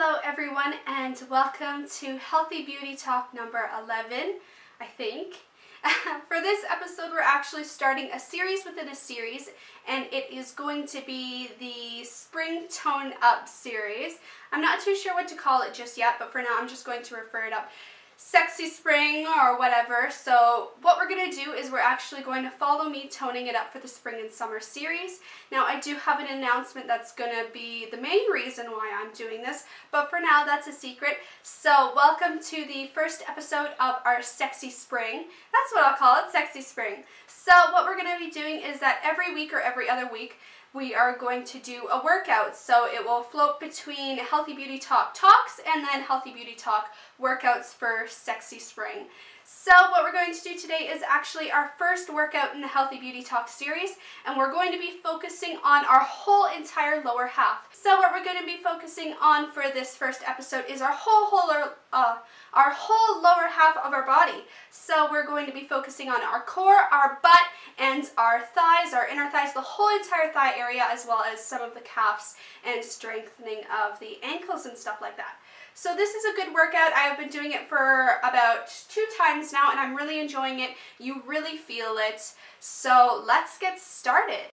Hello everyone and welcome to Healthy Beauty Talk number 11, I think. For this episode we're actually starting a series within a series, and it is going to be the Spring Tone Up series. I'm not too sure what to call it just yet, but for now I'm just going to refer it up Sexy Spring or whatever. So what we're going to do is we're actually going to follow me toning it up for the spring and summer series. Now I do have an announcement that's going to be the main reason why I'm doing this, but for now that's a secret. So welcome to the first episode of our Sexy Spring. That's what I'll call it, Sexy Spring. So what we're going to be doing is that every week or every other week we are going to do a workout. So it will float between Healthy Beauty Talk talks and then Healthy Beauty Talk workouts for Sexy Spring. So what we're going to do today is actually our first workout in the Healthy Beauty Talk series, and we're going to be focusing on our whole entire lower half. So what we're going to be focusing on for this first episode is our whole lower half of our body. So we're going to be focusing on our core, our butt, and our thighs, our inner thighs, the whole entire thigh area, as well as some of the calves and strengthening of the ankles and stuff like that. So this is a good workout. I have been doing it for about 2 times now, and I'm really enjoying it. You really feel it. So let's get started.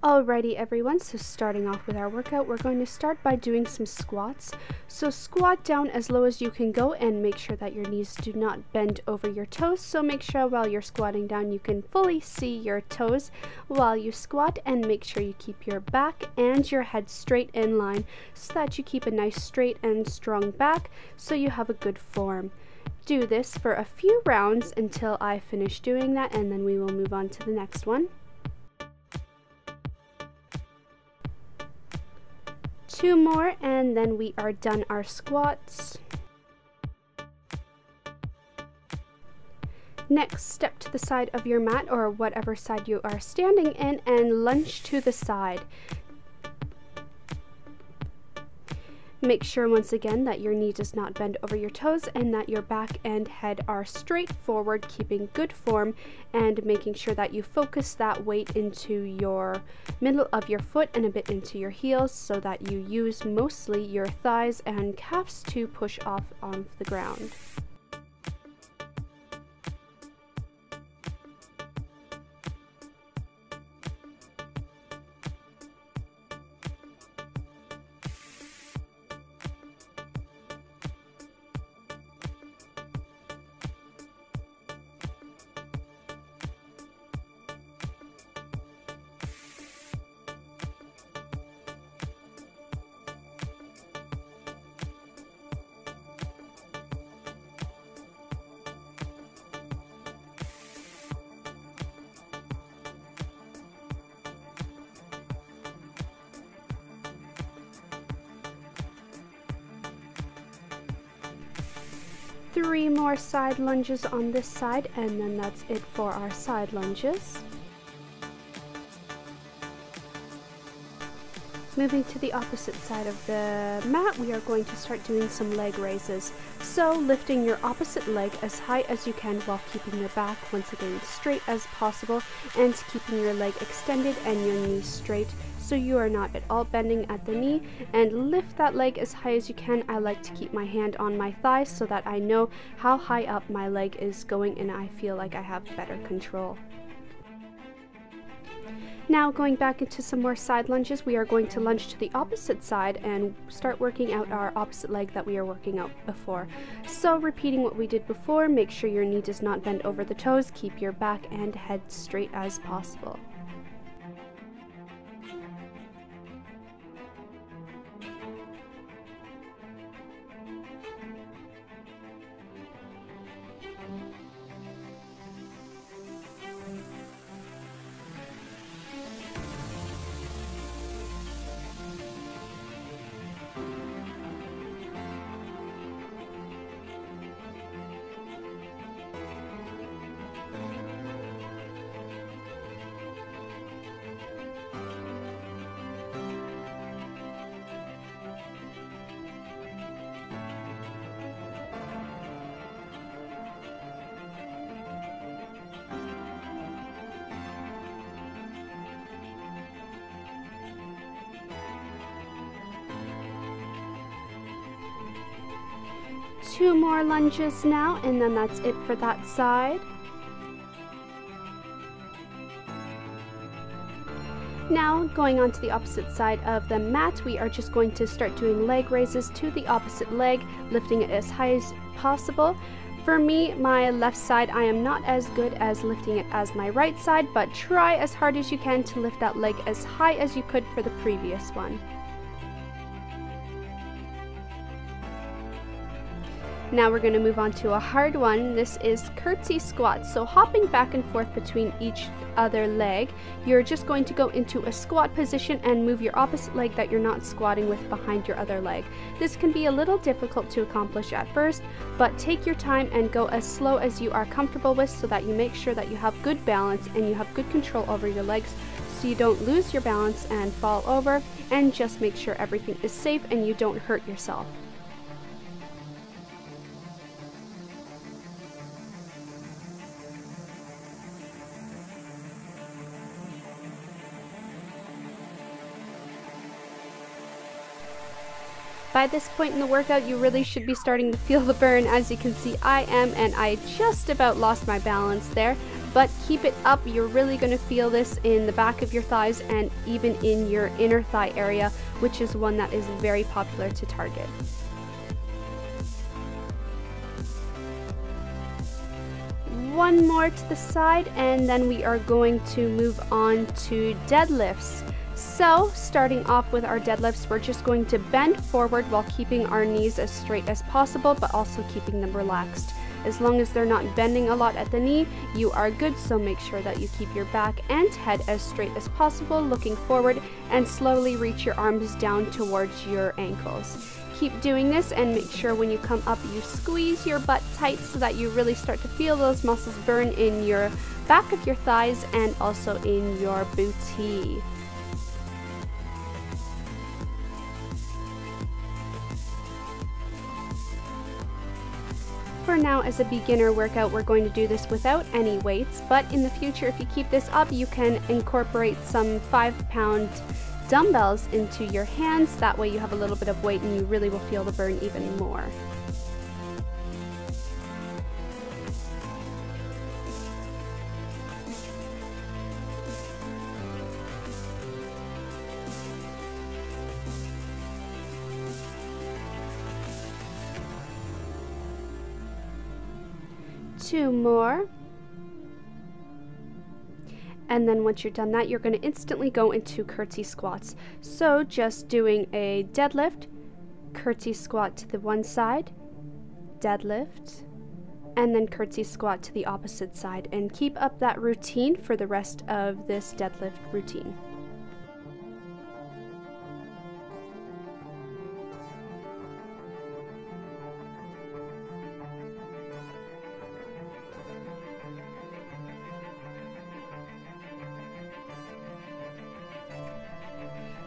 Alrighty everyone, so starting off with our workout, we're going to start by doing some squats. So squat down as low as you can go and make sure that your knees do not bend over your toes. So make sure while you're squatting down you can fully see your toes while you squat, and make sure you keep your back and your head straight in line so that you keep a nice straight and strong back so you have a good form. Do this for a few rounds until I finish doing that, and then we will move on to the next one. 2 more and then we are done our squats. Next, step to the side of your mat or whatever side you are standing in and lunge to the side. Make sure once again that your knee does not bend over your toes and that your back and head are straight forward, keeping good form and making sure that you focus that weight into your middle of your foot and a bit into your heels so that you use mostly your thighs and calves to push off the ground. Three more side lunges on this side, and then that's it for our side lunges. Moving to the opposite side of the mat, we are going to start doing some leg raises. So lifting your opposite leg as high as you can while keeping your back once again straight as possible, and keeping your leg extended and your knees straight so you are not at all bending at the knee, and lift that leg as high as you can. I like to keep my hand on my thigh so that I know how high up my leg is going and I feel like I have better control. Now going back into some more side lunges, we are going to lunge to the opposite side and start working out our opposite leg that we are working out before. So repeating what we did before, make sure your knee does not bend over the toes, keep your back and head straight as possible. 2 more lunges now, and then that's it for that side. Now, going on to the opposite side of the mat, we are just going to start doing leg raises to the opposite leg, lifting it as high as possible. For me, my left side, I am not as good as lifting it as my right side, but try as hard as you can to lift that leg as high as you could for the previous one. Now we're going to move on to a hard one. This is curtsy squats. So hopping back and forth between each other leg, you're just going to go into a squat position and move your opposite leg that you're not squatting with behind your other leg. This can be a little difficult to accomplish at first, but take your time and go as slow as you are comfortable with so that you make sure that you have good balance and you have good control over your legs so you don't lose your balance and fall over, and just make sure everything is safe and you don't hurt yourself. By this point in the workout, you really should be starting to feel the burn. As you can see, I am, and I just about lost my balance there. But keep it up. You're really going to feel this in the back of your thighs and even in your inner thigh area, which is one that is very popular to target. One more to the side, and then we are going to move on to deadlifts. So, starting off with our deadlifts, we're just going to bend forward while keeping our knees as straight as possible, but also keeping them relaxed. As long as they're not bending a lot at the knee, you are good, so make sure that you keep your back and head as straight as possible, looking forward, and slowly reach your arms down towards your ankles. Keep doing this, and make sure when you come up, you squeeze your butt tight so that you really start to feel those muscles burn in your back of your thighs and also in your booty. For now, as a beginner workout, we're going to do this without any weights, but in the future, if you keep this up, you can incorporate some 5-pound dumbbells into your hands. That way you have a little bit of weight and you really will feel the burn even more. Two more. And then once you're done that, you're going to instantly go into curtsy squats. So just doing a deadlift, curtsy squat to the one side, deadlift, and then curtsy squat to the opposite side. And keep up that routine for the rest of this deadlift routine.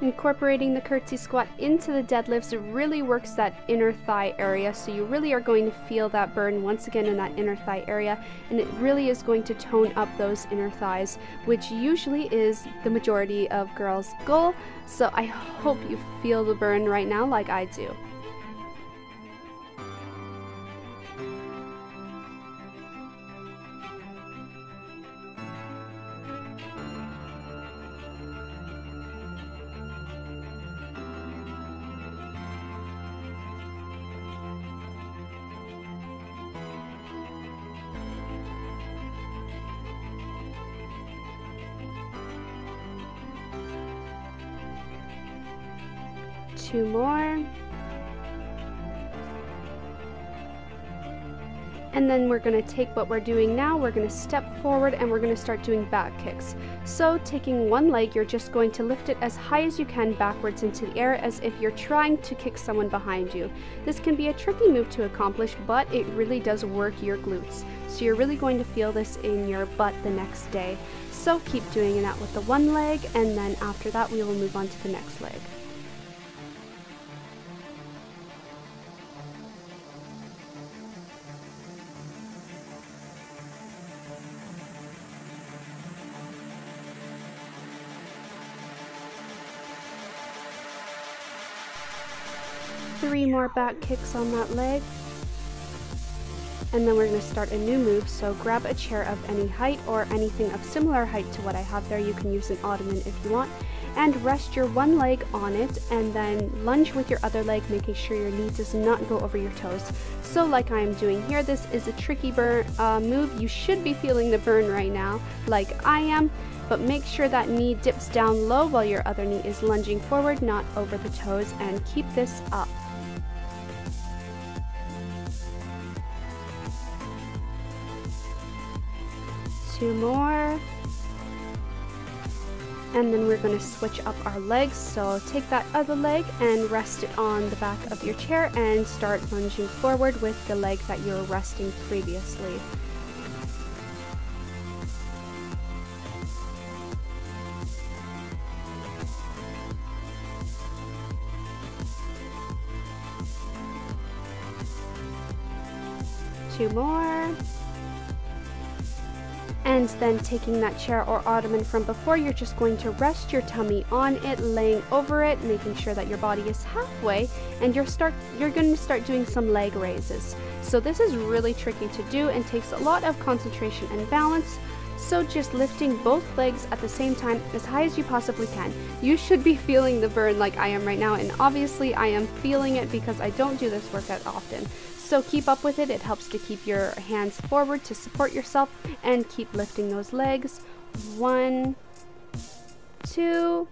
Incorporating the curtsy squat into the deadlifts really works that inner thigh area, so you really are going to feel that burn once again in that inner thigh area, and it really is going to tone up those inner thighs, which usually is the majority of girls' goal. So I hope you feel the burn right now like I do. Two more. And then we're going to take what we're doing now, we're going to step forward and we're going to start doing back kicks. So taking one leg, you're just going to lift it as high as you can backwards into the air as if you're trying to kick someone behind you. This can be a tricky move to accomplish, but it really does work your glutes. So you're really going to feel this in your butt the next day. So keep doing that with the one leg, and then after that we will move on to the next leg. Three more back kicks on that leg. And then we're going to start a new move, so grab a chair of any height or anything of similar height to what I have there. You can use an ottoman if you want. And rest your one leg on it and then lunge with your other leg, making sure your knee does not go over your toes. So like I am doing here, this is a tricky move. You should be feeling the burn right now, like I am, but make sure that knee dips down low while your other knee is lunging forward, not over the toes, and keep this up. Two more. And then we're going to switch up our legs, so take that other leg and rest it on the back of your chair and start lunging forward with the leg that you were resting previously. Two more. And then taking that chair or ottoman from before, you're just going to rest your tummy on it, laying over it, making sure that your body is halfway, and you're going to start doing some leg raises. So this is really tricky to do and takes a lot of concentration and balance. So just lifting both legs at the same time as high as you possibly can. You should be feeling the burn like I am right now, and obviously I am feeling it because I don't do this workout often. So keep up with it. It helps to keep your hands forward to support yourself and keep lifting those legs. 1, 2,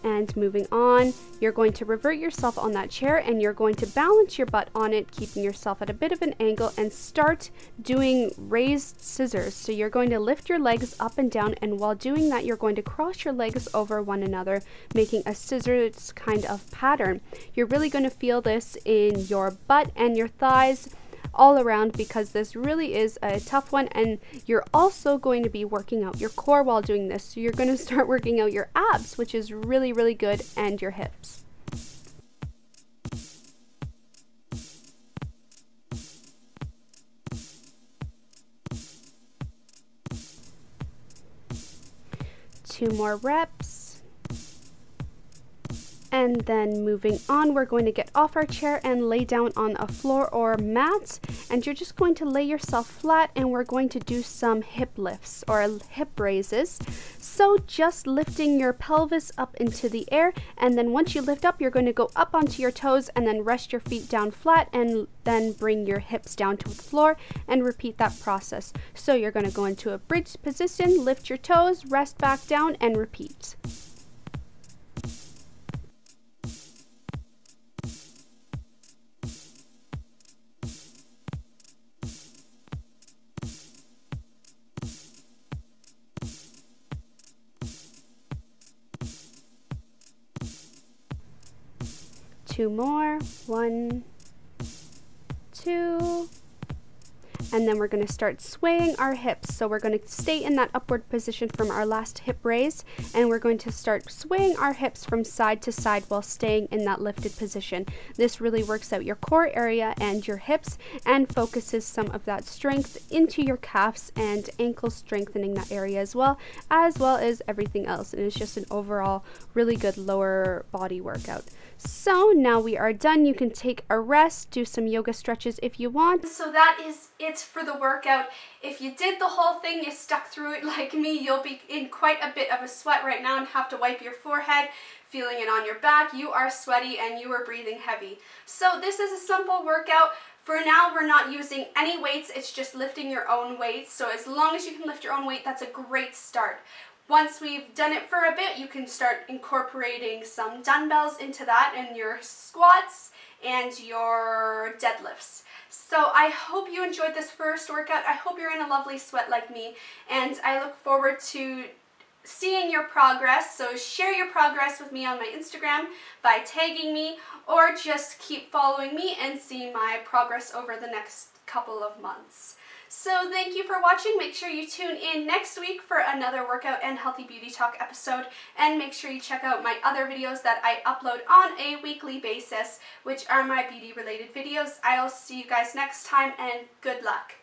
and moving on. You're going to revert yourself on that chair and you're going to balance your butt on it, keeping yourself at a bit of an angle, and start doing raised scissors. So you're going to lift your legs up and down, and while doing that, you're going to cross your legs over one another, making a scissors kind of pattern. You're really going to feel this in your butt and your thighs, all around, because this really is a tough one, and you're also going to be working out your core while doing this. So you're going to start working out your abs, which is really, really good, and your hips. Two more reps. And then moving on, we're going to get off our chair and lay down on a floor or mat, and you're just going to lay yourself flat, and we're going to do some hip lifts or hip raises. So just lifting your pelvis up into the air, and then once you lift up, you're going to go up onto your toes and then rest your feet down flat, and then bring your hips down to the floor and repeat that process. So you're going to go into a bridge position, lift your toes, rest back down, and repeat. Two more. 1, 2. And then we're going to start swaying our hips. So we're going to stay in that upward position from our last hip raise, and we're going to start swaying our hips from side to side while staying in that lifted position. This really works out your core area and your hips and focuses some of that strength into your calves and ankles, strengthening that area as well as everything else. And it's just an overall really good lower body workout. So now we are done. You can take a rest, do some yoga stretches if you want. So that is it for the workout. If you did the whole thing, you stuck through it like me, you'll be in quite a bit of a sweat right now and have to wipe your forehead, feeling it on your back. You are sweaty and you are breathing heavy. So this is a simple workout. For now, we're not using any weights. It's just lifting your own weights. So as long as you can lift your own weight, that's a great start. Once we've done it for a bit, you can start incorporating some dumbbells into that in your squats and your deadlifts. So I hope you enjoyed this first workout. I hope you're in a lovely sweat like me, and I look forward to seeing your progress. So share your progress with me on my Instagram by tagging me, or just keep following me and see my progress over the next couple of months. So thank you for watching. Make sure you tune in next week for another Workout and Healthy Beauty Talk episode, and make sure you check out my other videos that I upload on a weekly basis, which are my beauty related videos. I'll see you guys next time, and good luck.